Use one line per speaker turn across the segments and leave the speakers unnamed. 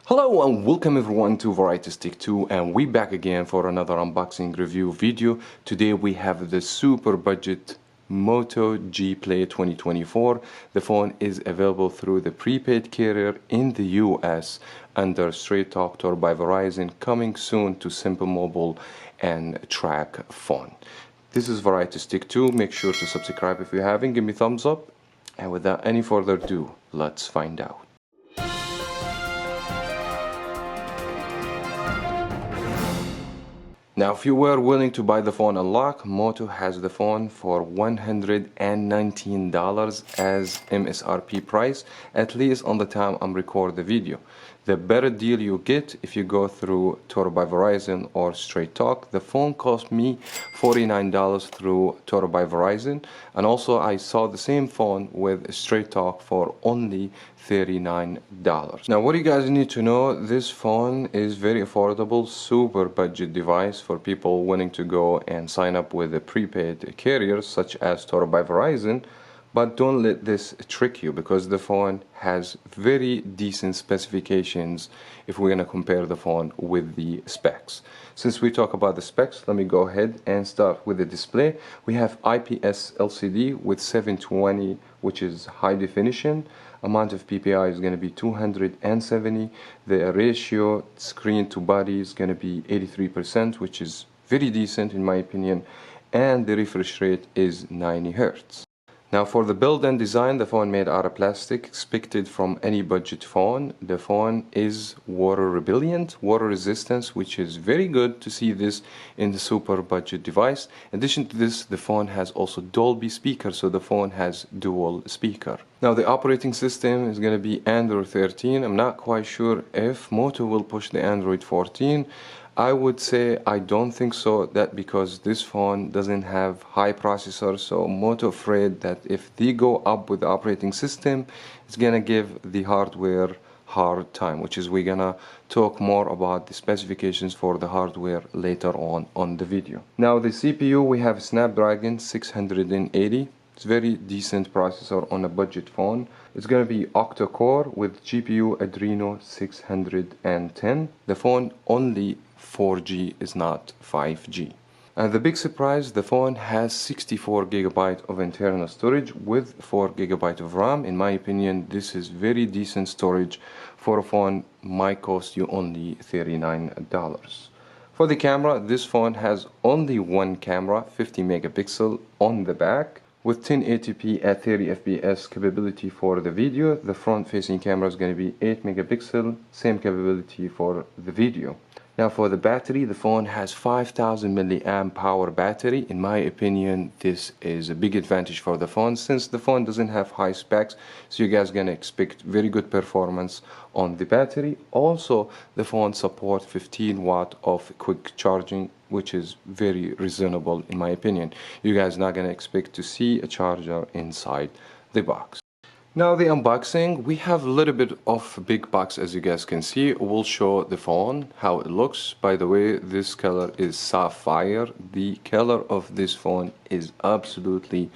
Hello and welcome everyone to Variety Stick 2, and we back again for another unboxing review video. Today we have the super budget Moto G Play 2024. The phone is available through the prepaid carrier in the US under Straight Talk Tour by Verizon, coming soon to Simple Mobile and Tracfone. This is Variety Stick 2. Make sure to subscribe if you haven't, give me thumbs up, and without any further ado, let's find out. Now, if you were willing to buy the phone unlocked, Moto has the phone for $119 as MSRP price, at least on the time I'm recording the video. The better deal you get if you go through Tour by Verizon or Straight Talk. The phone cost me $49 through Tour by Verizon, and also I saw the same phone with Straight Talk for only $39. Now, what you guys need to know, this phone is very affordable, super budget device for people willing to go and sign up with the prepaid carriers such as Tour by Verizon. But don't let this trick you, because the phone has very decent specifications if we're going to compare the phone with the specs. Since we talk about the specs, let me go ahead and start with the display. We have IPS LCD with 720, which is high definition. Amount of PPI is going to be 270. The ratio screen to body is going to be 83%, which is very decent in my opinion. And the refresh rate is 90 Hz. Now, for the build and design, the phone made out of plastic, expected from any budget phone. The phone is water repellent, water resistance, which is very good to see this in the super budget device. In addition to this, the phone has also Dolby speaker, so the phone has dual speaker. Now, the operating system is going to be Android 13. I'm not quite sure if Moto will push the Android 14. I would say I don't think so, that because this phone doesn't have high processor, so Moto afraid that if they go up with the operating system, it's gonna give the hardware hard time, which is we're gonna talk more about the specifications for the hardware later on the video. Now, the CPU, we have Snapdragon 680. It's very decent processor on a budget phone. It's going to be Octa-core with GPU Adreno 610. The phone only 4G, is not 5G. And the big surprise, the phone has 64 GB of internal storage with 4 GB of RAM. In my opinion, this is very decent storage for a phone might cost you only $39. For the camera, this phone has only one camera, 50 megapixel on the back, with 1080p at 30 fps capability for the video. The front facing camera is going to be 8 megapixel, same capability for the video. Now, for the battery, the phone has 5000 milliamp power battery. In my opinion, this is a big advantage for the phone, since the phone doesn't have high specs, so you guys gonna expect very good performance on the battery. Also, the phone supports 15 watt of quick charging, which is very reasonable in my opinion. You guys not gonna expect to see a charger inside the box. Now, the unboxing, we have a little bit of big box, as you guys can see. We'll show the phone, how it looks. By the way, this color is sapphire. The color of this phone is absolutely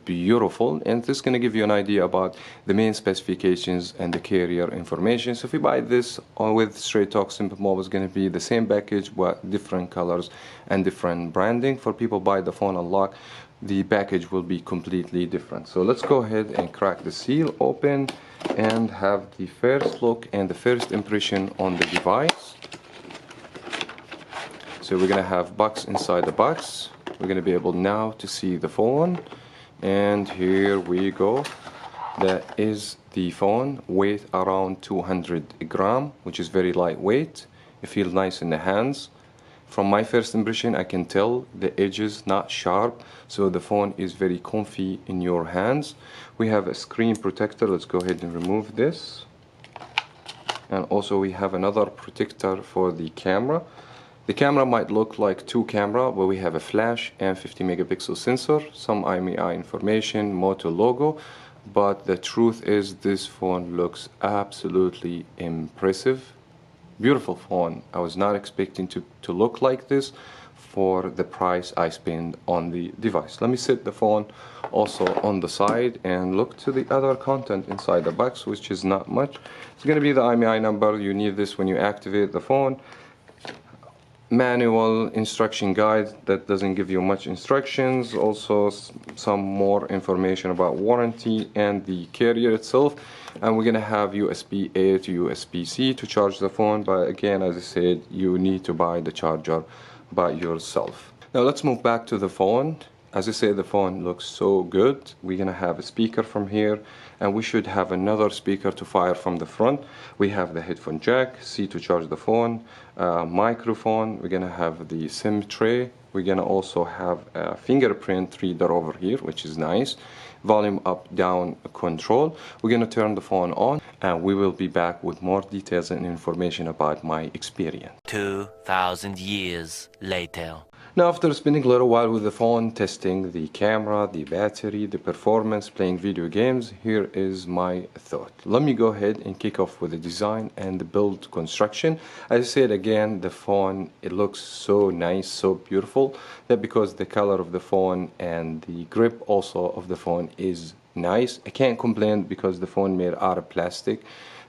beautiful, and this is going to give you an idea about the main specifications and the carrier information. So if you buy this with Straight Talk Simple Mobile, it's going to be the same package but different colors and different branding. For people buy the phone unlocked, the package will be completely different. So let's go ahead and crack the seal open and have the first look and the first impression on the device. So we're gonna have box inside the box. We're gonna be able now to see the phone, and here we go. That is the phone, weight around 200 grams, which is very lightweight. It feels nice in the hands. From my first impression, I can tell the edges not sharp, so the phone is very comfy in your hands. We have a screen protector. Let's go ahead and remove this. And also we have another protector for the camera. The camera might look like two cameras, but we have a flash and 50 megapixel sensor, some IMEI information, Moto logo. But the truth is, this phone looks absolutely impressive. Beautiful phone. I was not expecting to look like this, for the price I spend on the device. Let me set the phone also on the side and look to the other content inside the box, which is not much. It's going to be the IMEI number. You need this when you activate the phone. Manual instruction guide that doesn't give you much instructions. Also some more information about warranty and the carrier itself. And we're gonna have USB-A to USB-C to charge the phone, but again, as I said, you need to buy the charger by yourself. Now let's move back to the phone. As I said, the phone looks so good. We're gonna have a speaker from here, and we should have another speaker to fire from the front. We have the headphone jack, C to charge the phone, microphone. We're gonna have the SIM tray. We're gonna also have a fingerprint reader over here, which is nice. Volume up, down control. We're gonna turn the phone on, and we will be back with more details and information about my experience.
2,000 years later.
Now, after spending a little while with the phone, testing the camera, the battery, the performance, playing video games, here is my thought. Let me go ahead and kick off with the design and the build construction. As I said again, the phone, it looks so nice, so beautiful, that because the color of the phone and the grip also of the phone is nice. I can't complain because the phone made out of plastic.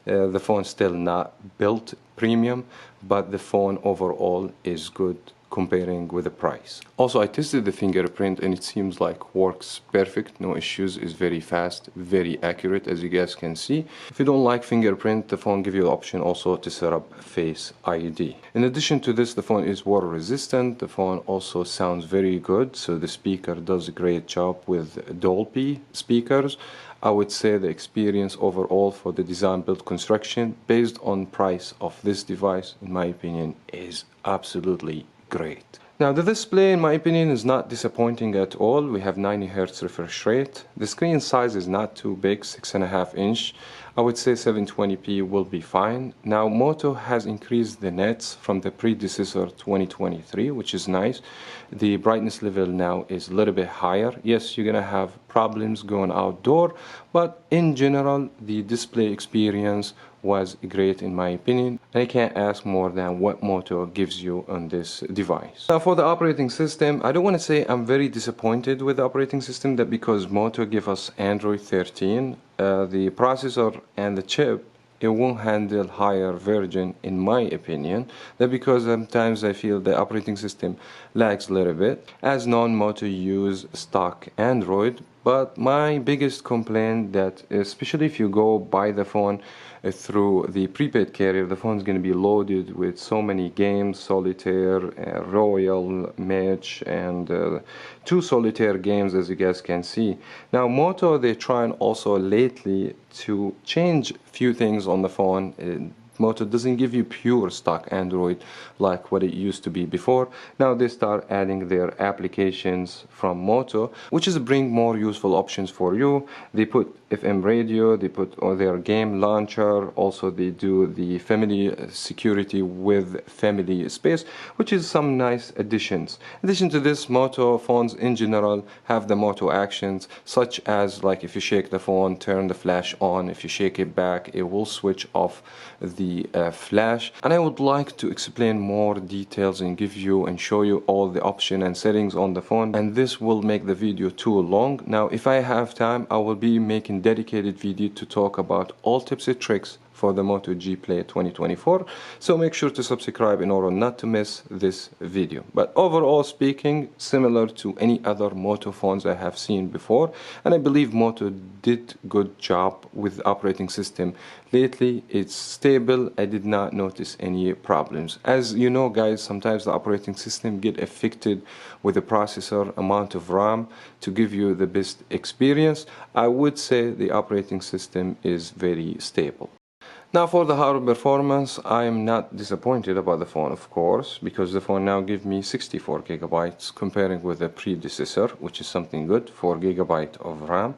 The phone's still not built premium, but the phone overall is good comparing with the price. Also, I tested the fingerprint and it seems like works perfect, no issues, is very fast, very accurate, as you guys can see. If you don't like fingerprint, the phone gives you the option also to set up Face ID. In addition to this, the phone is water resistant. The phone also sounds very good, so the speaker does a great job with Dolby speakers. I would say the experience overall for the design build construction based on price of this device, in my opinion, is absolutely great. Now the display, in my opinion, is not disappointing at all. We have 90 Hz refresh rate. The screen size is not too big, 6.5 inch. I would say 720p will be fine. Now Moto has increased the nits from the predecessor 2023, which is nice. The brightness level now is a little bit higher. Yes, you're gonna have problems going outdoor, but in general the display experience was great in my opinion, and I can't ask more than what Moto gives you on this device. Now for the operating system, I don't want to say I'm very disappointed with the operating system, that because Moto give us Android 13, the processor and the chip, it won't handle higher version in my opinion. That because sometimes I feel the operating system lags a little bit, as non-Moto use stock Android. But my biggest complaint that, especially if you go buy the phone through the prepaid carrier, the phone is going to be loaded with so many games, solitaire, royal, match, and 2 solitaire games, as you guys can see. Now Moto, they're trying also lately to change few things on the phone. Moto doesn't give you pure stock Android like what it used to be before. Now they start adding their applications from Moto, which is bring more useful options for you. They put FM radio, they put their game launcher, also they do the family security with family space, which is some nice additions. In addition to this, Moto phones in general have the Moto actions, such as like if you shake the phone, turn the flash on. If you shake it back, it will switch off the flash. And I would like to explain more details and give you and show you all the options and settings on the phone, and this will make the video too long. Now if I have time, I will be making dedicated video to talk about all tips and tricks for the Moto G Play 2024, so make sure to subscribe in order not to miss this video. But overall speaking, similar to any other Moto phones I have seen before, and I believe Moto did good job with the operating system. Lately it's stable. I did not notice any problems. As you know guys, sometimes the operating system get affected with the processor amount of RAM to give you the best experience. I would say the operating system is very stable. Now for the hardware performance, I am not disappointed about the phone, of course, because the phone now gives me 64 gigabytes comparing with the predecessor, which is something good, 4 gigabytes of RAM.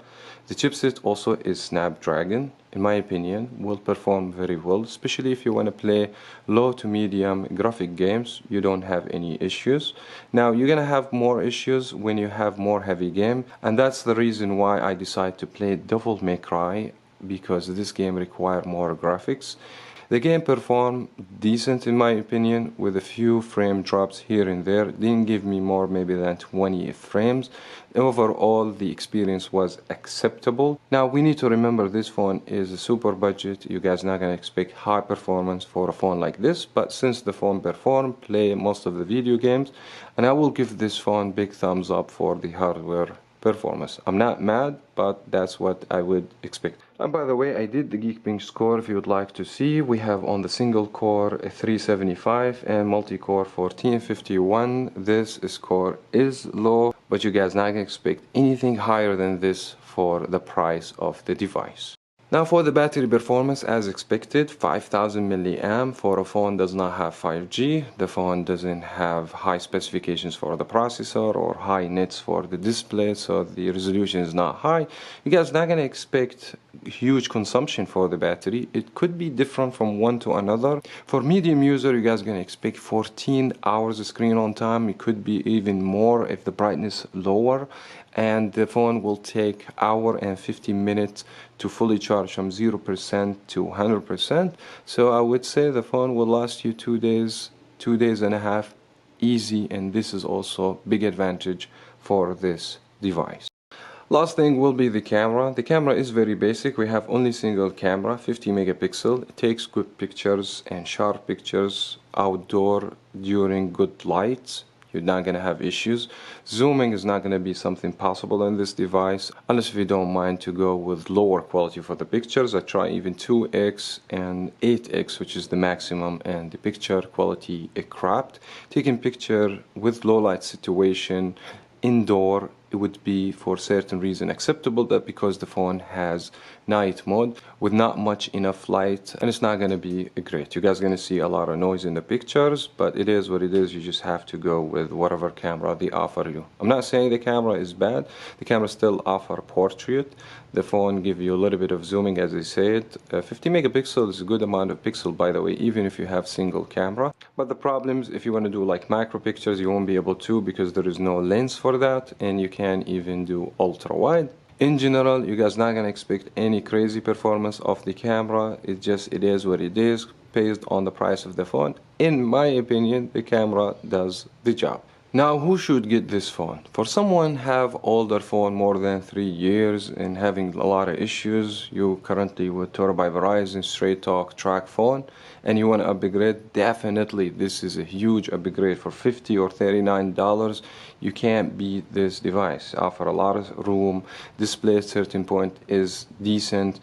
The chipset also is Snapdragon. In my opinion, will perform very well, especially if you want to play low to medium graphic games. You don't have any issues. Now you're gonna have more issues when you have more heavy game, and that's the reason why I decided to play Devil May Cry, because this game requires more graphics. The game performed decent in my opinion, with a few frame drops here and there. Didn't give me more maybe than 20 frames. Overall, the experience was acceptable. Now we need to remember this phone is a super budget. You guys not gonna expect high performance for a phone like this, but since the phone performed, play most of the video games, and I will give this phone big thumbs up for the hardware performance. I'm not mad, but that's what I would expect. And by the way, I did the Geekbench score if you would like to see. We have on the single core a 375 and multi-core 1451. This score is low, but you guys not gonna expect anything higher than this for the price of the device. Now for the battery performance, as expected, 5000 milliamp for a phone does not have 5G. The phone doesn't have high specifications for the processor or high nits for the display, so the resolution is not high. You guys not gonna expect huge consumption for the battery. It could be different from one to another. For medium user, you guys gonna expect 14 hours of screen on time. It could be even more if the brightness lower, and the phone will take hour and 50 minutes to fully charge from 0% to 100%. So I would say the phone will last you 2 days and a half easy, and this is also big advantage for this device. Last thing will be the camera. The camera is very basic. We have only single camera, 50 megapixel. It takes good pictures and sharp pictures outdoor during good lights. You're not gonna have issues. Zooming is not gonna be something possible in this device, unless if you don't mind to go with lower quality for the pictures. I try even 2x and 8x, which is the maximum, and the picture quality is cropped. Taking picture with low light situation indoor, it would be for certain reason acceptable, that because the phone has night mode with not much enough light, and it's not going to be great. You guys are going to see a lot of noise in the pictures, but it is what it is. You just have to go with whatever camera they offer you. I'm not saying the camera is bad. The camera still offer portrait. The phone give you a little bit of zooming, as I said. 50 megapixels is a good amount of pixel, by the way, even if you have single camera. But the problems, if you want to do like micro pictures, you won't be able to, because there is no lens for that, and you can't even do ultra wide. In general, you guys not gonna expect any crazy performance of the camera. It is what it is based on the price of the phone. In my opinion, the camera does the job. Now, who should get this phone? For someone have older phone more than 3 years and having a lot of issues, you currently with Toro by Verizon, Straight Talk, Tracfone, and you want to upgrade, definitely this is a huge upgrade. For $50 or $39, you can't beat this device. Offer a lot of room, display at certain point is decent,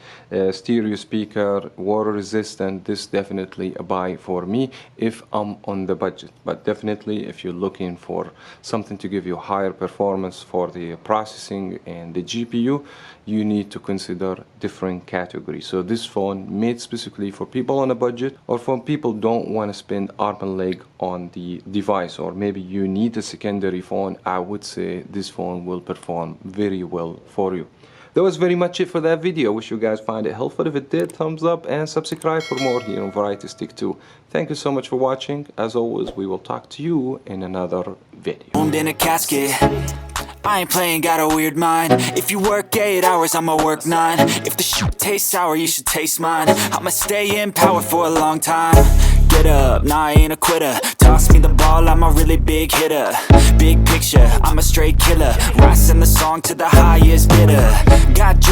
stereo speaker, water resistant. This definitely a buy for me if I'm on the budget, but definitely if you're looking for something to give you higher performance for the processing and the GPU, you need to consider different categories. So this phone made specifically for people on a budget, or for people don't want to spend arm and leg on the device, or maybe you need a secondary phone. I would say this phone will perform very well for you. That was very much it for that video. Wish you guys find it helpful. If it did, thumbs up and subscribe for more here on Variety Stick 2. Thank you so much for watching. As always, we will talk to you in another video.
In a casket, I ain't playing, got a weird mind. If you work 8 hours, I'ma work 9. If the shoot tastes sour, you should taste mine. I'ma stay in power for a long time. Get up, nah, I ain't a quitter. Toss me the ball, I'm a really big hitter. Big picture, I'm a straight killer. Rising the song to the highest bidder. Got